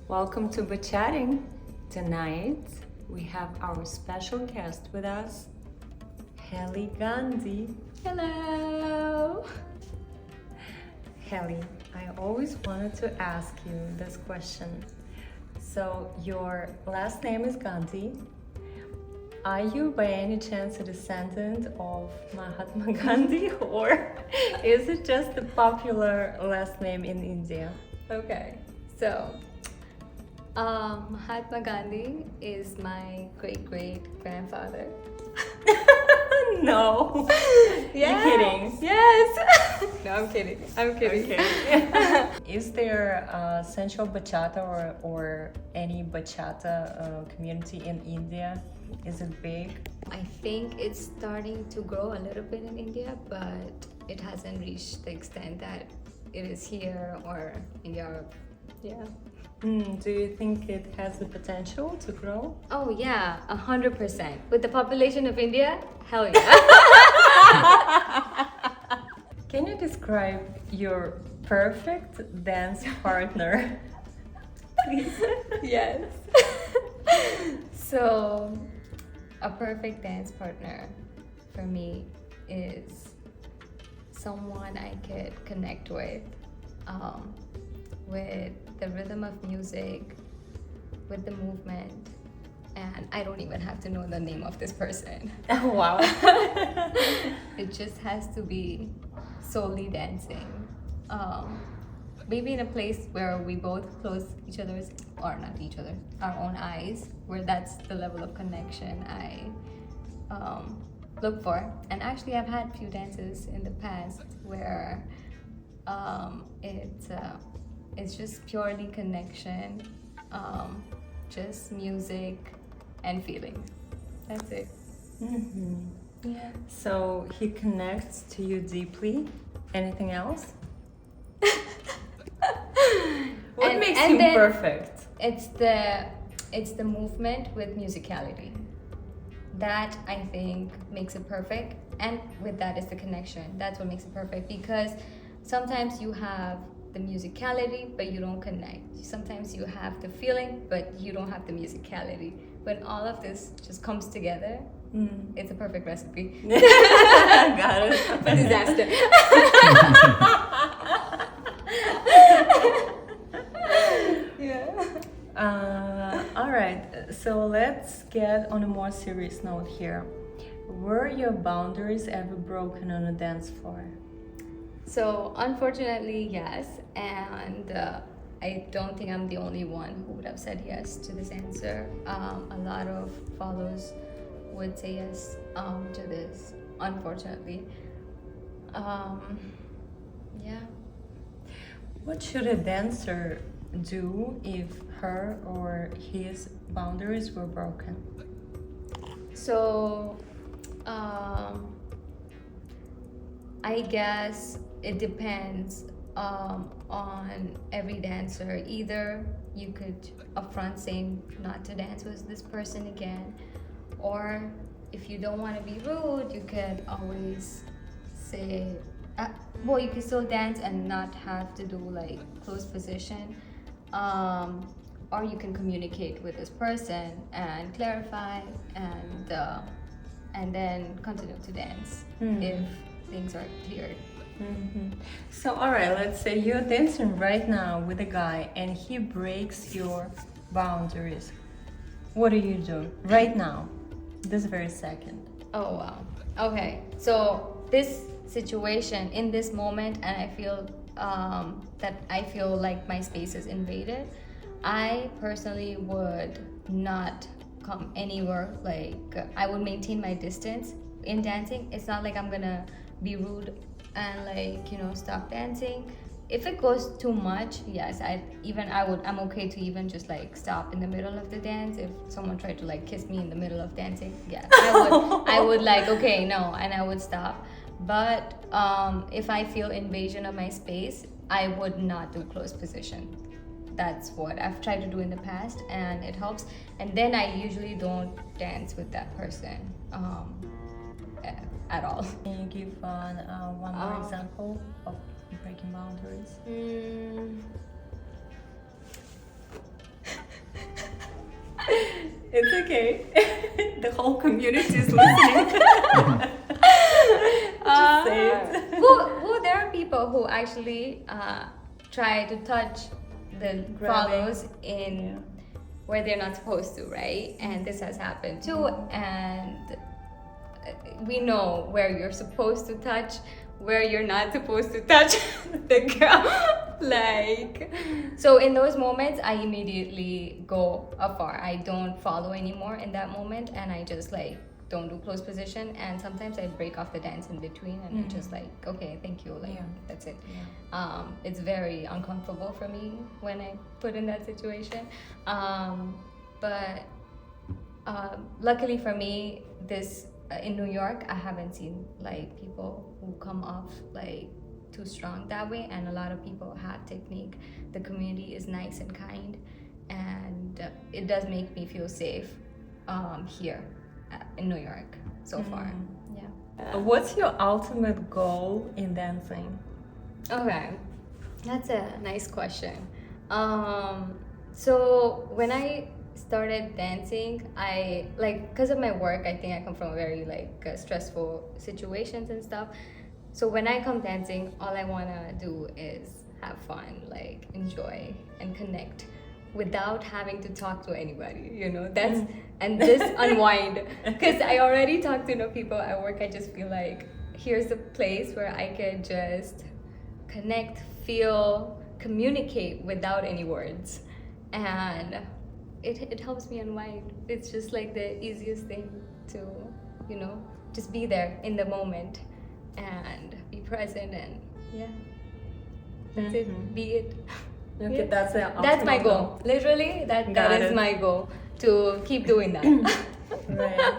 Welcome to Bachatting. Tonight we have our special guest with us, Heli Gandhi. Hello! Heli, I always wanted to ask you this question. So, your last name is Gandhi. Are you by any chance a descendant of Mahatma Gandhi, or is it just a popular last name in India? Okay, so Mahatma Gandhi is my great grandfather. No. Yeah. You're kidding. Yes! No, I'm kidding. Okay. Is there a central bachata or any bachata community in India? Is it big? I think it's starting to grow a little bit in India, but it hasn't reached the extent that it is here or in Europe. Yeah. Do you think it has the potential to grow? Oh yeah, 100%. With the population of India, hell yeah. Can you describe your perfect dance partner? Please. Yes. So, a perfect dance partner for me is someone I could connect with the rhythm of music, with the movement, and I don't even have to know the name of this person. Oh, wow. It just has to be solely dancing. Maybe in a place where we both close each other's, or not each other, our own eyes, where that's the level of connection I look for. And actually, I've had a few dances in the past where it's just purely connection, just music and feeling. That's it. Mm-hmm. Yeah. So he connects to you deeply. Anything else? What makes him perfect? It's the movement with musicality. That I think makes it perfect, and with that is the connection. That's what makes it perfect, because sometimes you have the musicality but you don't connect. Sometimes you have the feeling but you don't have the musicality. When all of this just comes together, it's a perfect recipe. Got it. A disaster. Yeah. All right, so let's get on a more serious note here. Were your boundaries ever broken on a dance floor? So unfortunately, yes, and I don't think I'm the only one who would have said yes to this answer. A lot of follows would say yes to this, unfortunately. Yeah. What should a dancer do if her or his boundaries were broken? So, I guess it depends on every dancer. Either you could upfront say not to dance with this person again, or if you don't want to be rude, you could always say, well, you can still dance and not have to do like close position. Or you can communicate with this person and clarify and then continue to dance if things are cleared. So, all right, let's say you're dancing right now with a guy and he breaks your boundaries. What do you do right now, this very second? Oh wow. Okay, so this situation in this moment, and I feel that I feel like my space is invaded, I personally would not come anywhere. Like, I would maintain my distance in dancing. It's not like I'm gonna be rude and stop dancing. If it goes too much, yes, I'm okay to even just like stop in the middle of the dance. If someone tried to like kiss me in the middle of dancing, yeah, I would like, okay, no, and I would stop. But if I feel invasion of my space, I would not do close position. That's what I've tried to do in the past, and it helps. And then I usually don't dance with that person at all. Can you give one more example of breaking boundaries? It's okay. The whole community is listening. Just say it. Well, there are people who actually try to touch the Grabbing. follows in where they're not supposed to, right? And this has happened too. And we know where you're supposed to touch, where you're not supposed to touch the girl. Like, so in those moments, I immediately go afar. I don't follow anymore in that moment, and I just like don't do close position. And sometimes I break off the dance in between, and I just like, okay, thank you, like that's it. It's very uncomfortable for me when I put in that situation, but luckily for me, this in New York, I haven't seen like people who come off like too strong that way, and a lot of people have technique. The community is nice and kind, and it does make me feel safe here in New York so far. Yeah. What's your ultimate goal in dancing? Okay, that's a nice question. So when I started dancing, I like, because of my work, I think I come from a very like stressful situations and stuff. So when I come dancing, all I want to do is have fun, like enjoy and connect without having to talk to anybody, you know. That's and just unwind, because I already talk to people at work. I just feel like here's a place where I could just connect, feel, communicate without any words, and it helps me unwind. It's just like the easiest thing to, just be there in the moment and be present, and that's it. Be it. Okay, that's the That's my ultimate goal. Literally, that Got is it. my goal, to keep doing that. Right.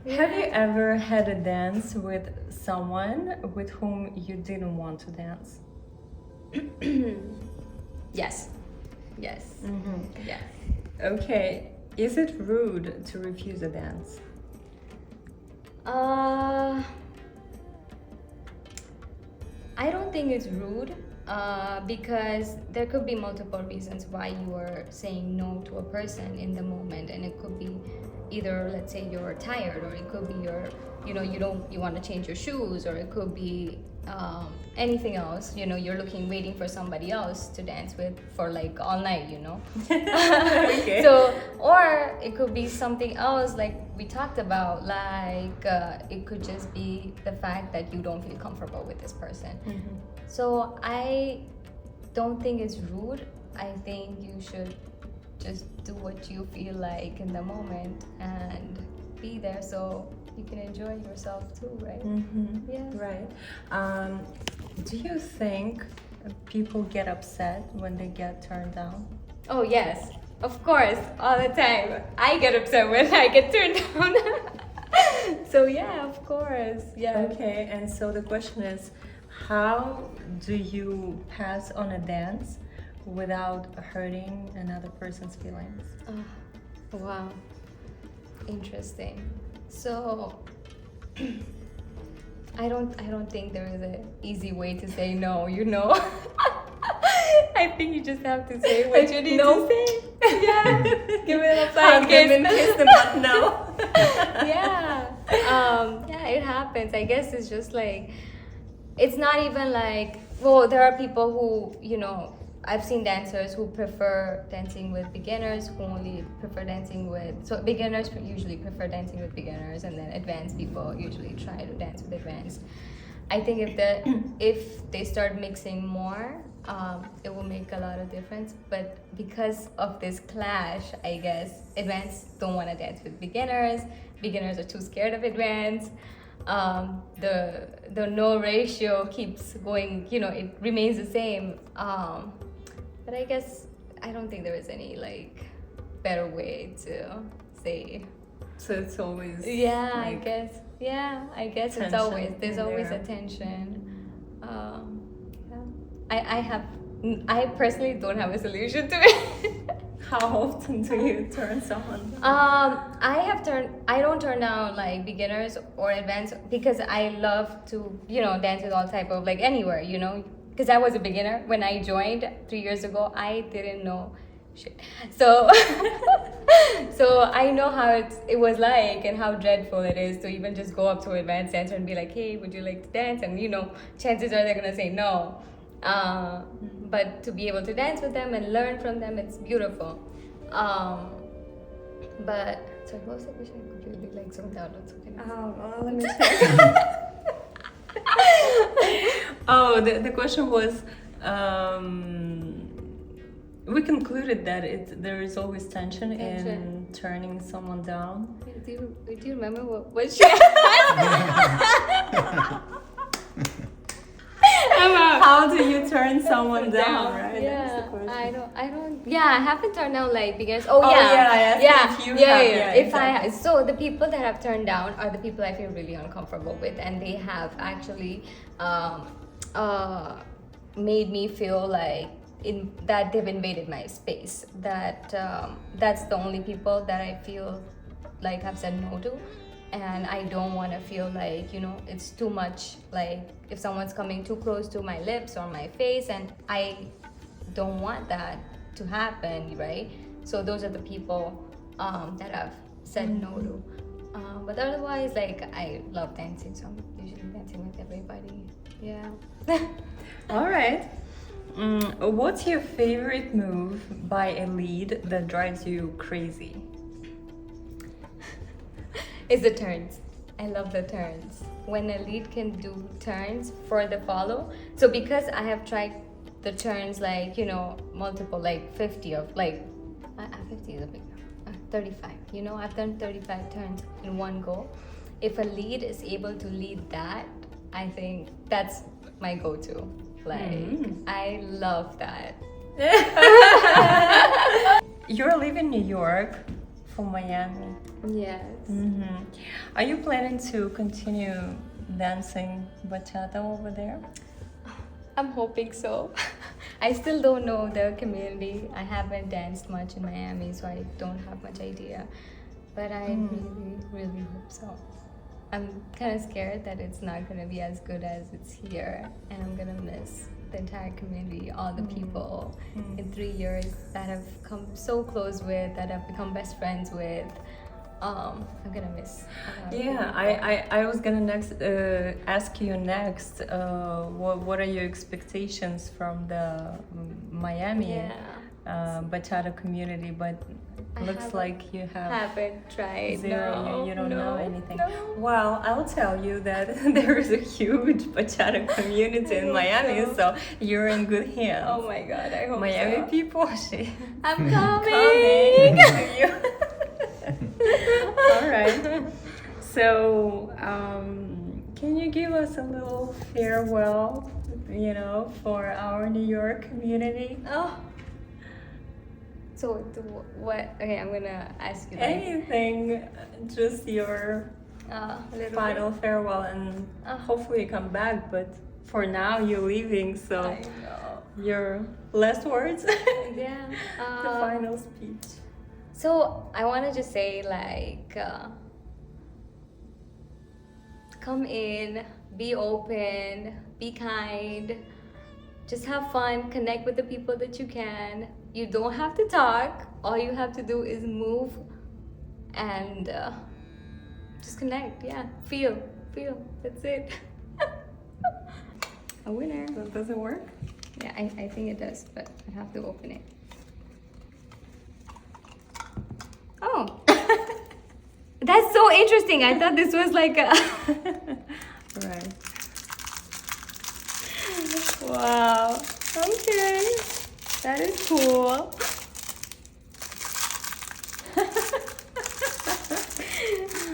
Have you ever had a dance with someone with whom you didn't want to dance? Yes. Yeah. Okay. Is it rude to refuse a dance? I don't think it's rude, because there could be multiple reasons why you are saying no to a person in the moment, and it could be either, let's say, you're tired, or it could be you want to change your shoes, or it could be anything else. You're waiting for somebody else to dance with for like all night. Okay. So, or it could be something else, like we talked about, like it could just be the fact that you don't feel comfortable with this person. So I don't think it's rude. I think you should just do what you feel like in the moment and be there, so you can enjoy yourself too, right? Yeah. Right. Do you think people get upset when they get turned down? Oh yes, of course, all the time. I get upset when I get turned down. So yeah, of course, yeah. Okay, and so the question is, how do you pass on a dance without hurting another person's feelings? Wow, interesting. So I don't think there is an easy way to say no. I think you just have to say what you need to say. Yeah, give it a sign. Kiss them, but no. Yeah. Yeah, it happens. I guess it's just like, it's not even like, well, there are people who, I've seen dancers who prefer dancing with beginners, who only prefer dancing with, so beginners usually prefer dancing with beginners, and then advanced people usually try to dance with advanced. I think if they start mixing more, it will make a lot of difference. But because of this clash, I guess advanced don't want to dance with beginners. Beginners are too scared of advanced. The no ratio keeps going. It remains the same. But I guess I don't think there is any like better way to say. So it's always I guess it's always, there's always a there. tension. I personally don't have a solution to it. How often do you turn someone down? I don't turn down like beginners or advanced, because I love to dance with all type of, like, anywhere, because I was a beginner when I joined 3 years ago. I didn't know shit. So so I know how it was like and how dreadful it is to even just go up to an advanced dancer and be like, hey, would you like to dance? And chances are they're gonna say no. But to be able to dance with them and learn from them, it's beautiful. But sorry, what was the question? I completely zoned out. What's okay? Well, let me check. The question was, we concluded that there is always tension in turning someone down. Do you remember what she asked? How do you turn someone down, right? Yeah, That's the question. I don't. Yeah, I haven't turned down because. I asked if you have. If exactly. so the people that I've turned down are the people I feel really uncomfortable with, and they have actually made me feel like that they've invaded my space. That's the only people that I feel like I've said no to. And I don't want to feel like, it's too much, like if someone's coming too close to my lips or my face, and I don't want that to happen, right? So those are the people that I've said no to. But otherwise, like, I love dancing, so I'm usually dancing with everybody. Yeah. All right. What's your favorite move by a lead that drives you crazy? It's the turns. I love the turns. When a lead can do turns for the follow. So because I have tried the turns like, multiple, like 50 of, like, 50 is a big number, 35. I've done 35 turns in one go. If a lead is able to lead that, I think that's my go-to. Like, I love that. You're living in New York from Miami. Yes. Are you planning to continue dancing bachata over there? I'm hoping so. I still don't know the community. I haven't danced much in Miami, so I don't have much idea. But I really, really hope so. I'm kind of scared that it's not going to be as good as it's here, and I'm going to miss the entire community, all the people in 3 years that I've come so close with, that I've become best friends with. I'm gonna miss. I was gonna ask you next. What are your expectations from the Miami bachata community? But looks like you haven't tried. Zero. No, you don't know anything. No. Well, I'll tell you that there is a huge bachata community in Miami, so you're in good hands. Oh my God, I hope Miami so. people, I'm coming. All right. So, can you give us a little farewell, for our New York community? Oh. So, what? Okay, I'm gonna ask you. Anything, just your final farewell, and hopefully you come back. But for now, you're leaving, so I know. Your last words. Yeah. The final speech. So I want to just say, like, come in, be open, be kind, just have fun, connect with the people that you can. You don't have to talk. All you have to do is move and just connect. Yeah, feel. That's it. A winner. Does it work? Yeah, I think it does, but I have to open it. Oh, that's so interesting. I thought this was like a... Right. Wow. Okay. That is cool.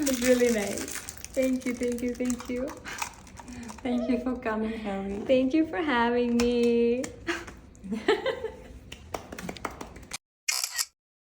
It's really nice. Thank you. Thank you for coming, Heli. Thank you for having me.